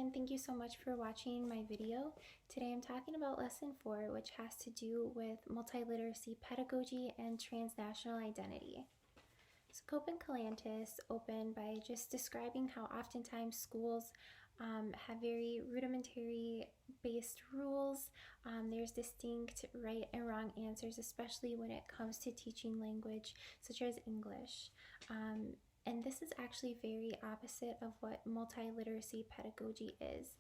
everyone, thank you so much for watching my video. Today I'm talking about lesson 4, which has to do with multiliteracy pedagogy and transnational identity. So Cope and Calantis opened by just describing how oftentimes schools have very rudimentary based rules. There's distinct right and wrong answers, especially when it comes to teaching language such as English. And this is actually very opposite of what multiliteracy pedagogy is.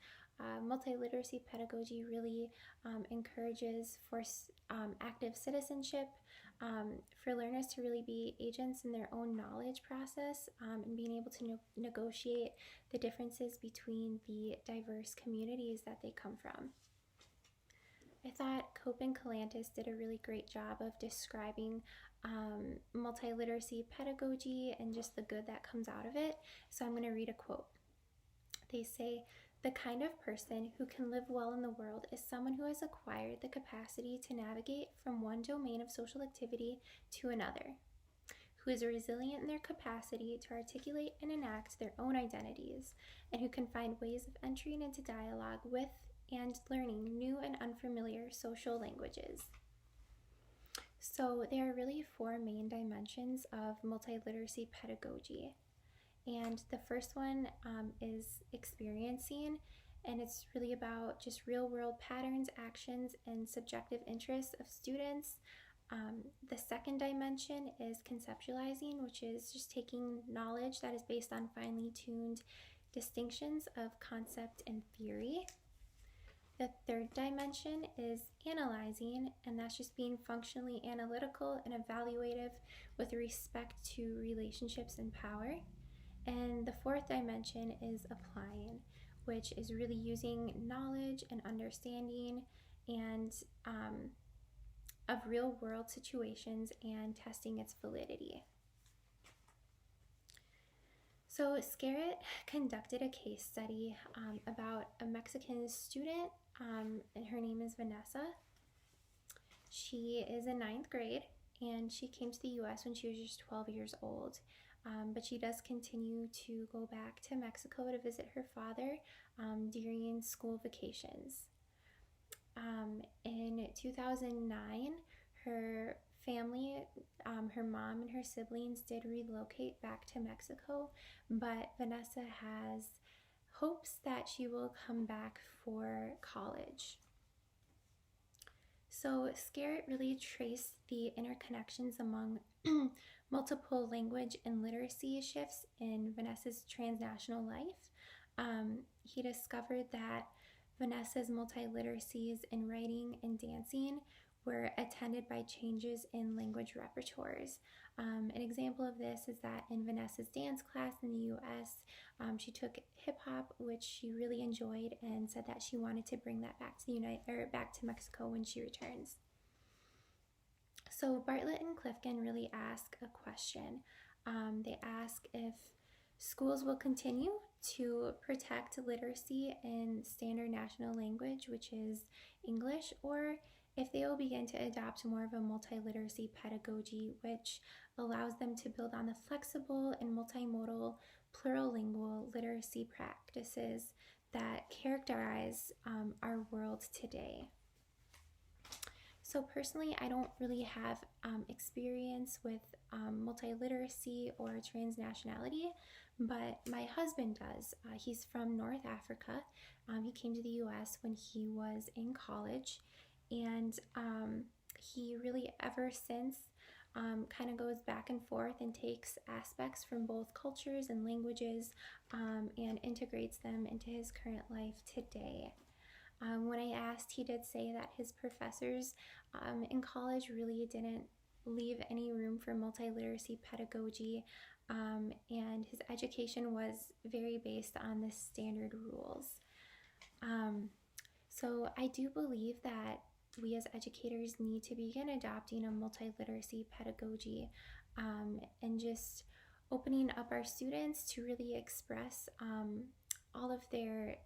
Multiliteracy pedagogy really encourages for active citizenship, for learners to really be agents in their own knowledge process, and being able to negotiate the differences between the diverse communities that they come from. I thought Cope and Calantis did a really great job of describing multiliteracy pedagogy and just the good that comes out of it. So I'm going to read a quote. They say, "The kind of person who can live well in the world is someone who has acquired the capacity to navigate from one domain of social activity to another, who is resilient in their capacity to articulate and enact their own identities, and who can find ways of entering into dialogue with and learning new and unfamiliar social languages." So there are really 4 main dimensions of multiliteracy pedagogy. And the first one is experiencing, and it's really about just real world patterns, actions, and subjective interests of students. The second dimension is conceptualizing, which is just taking knowledge that is based on finely tuned distinctions of concept and theory. The third dimension is analyzing, and that's just being functionally analytical and evaluative with respect to relationships and power. And the fourth dimension is applying, which is really using knowledge and understanding and of real world situations and testing its validity. So Scarrett conducted a case study about a Mexican student, and her name is Vanessa. She is in 9th grade, and she came to the US when she was just 12 years old. But she does continue to go back to Mexico to visit her father during school vacations. In 2009, her family, her mom and her siblings did relocate back to Mexico, but Vanessa has hopes that she will come back for college. So Scarrett really traced the interconnections among multiple language and literacy shifts in Vanessa's transnational life. He discovered that Vanessa's multiliteracies in writing and dancing were attended by changes in language repertoires. An example of this is that in Vanessa's dance class in the US, she took hip hop, which she really enjoyed, and said that she wanted to bring that back to back to Mexico when she returns. So Bartlett and Clifton really ask a question. They ask if schools will continue to protect literacy in standard national language, which is English, or if they will begin to adopt more of a multiliteracy pedagogy, which allows them to build on the flexible and multimodal plurilingual literacy practices that characterize our world today. So personally, I don't really have experience with multiliteracy or transnationality, but my husband does. He's from North Africa. He came to the US when he was in college, and he really ever since kind of goes back and forth and takes aspects from both cultures and languages and integrates them into his current life today. When I asked, he did say that his professors in college really didn't leave any room for multiliteracy pedagogy, and his education was very based on the standard rules. So I do believe that we as educators need to begin adopting a multiliteracy pedagogy and just opening up our students to really express all of their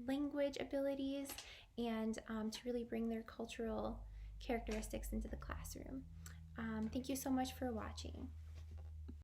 language abilities and to really bring their cultural characteristics into the classroom. Thank you so much for watching.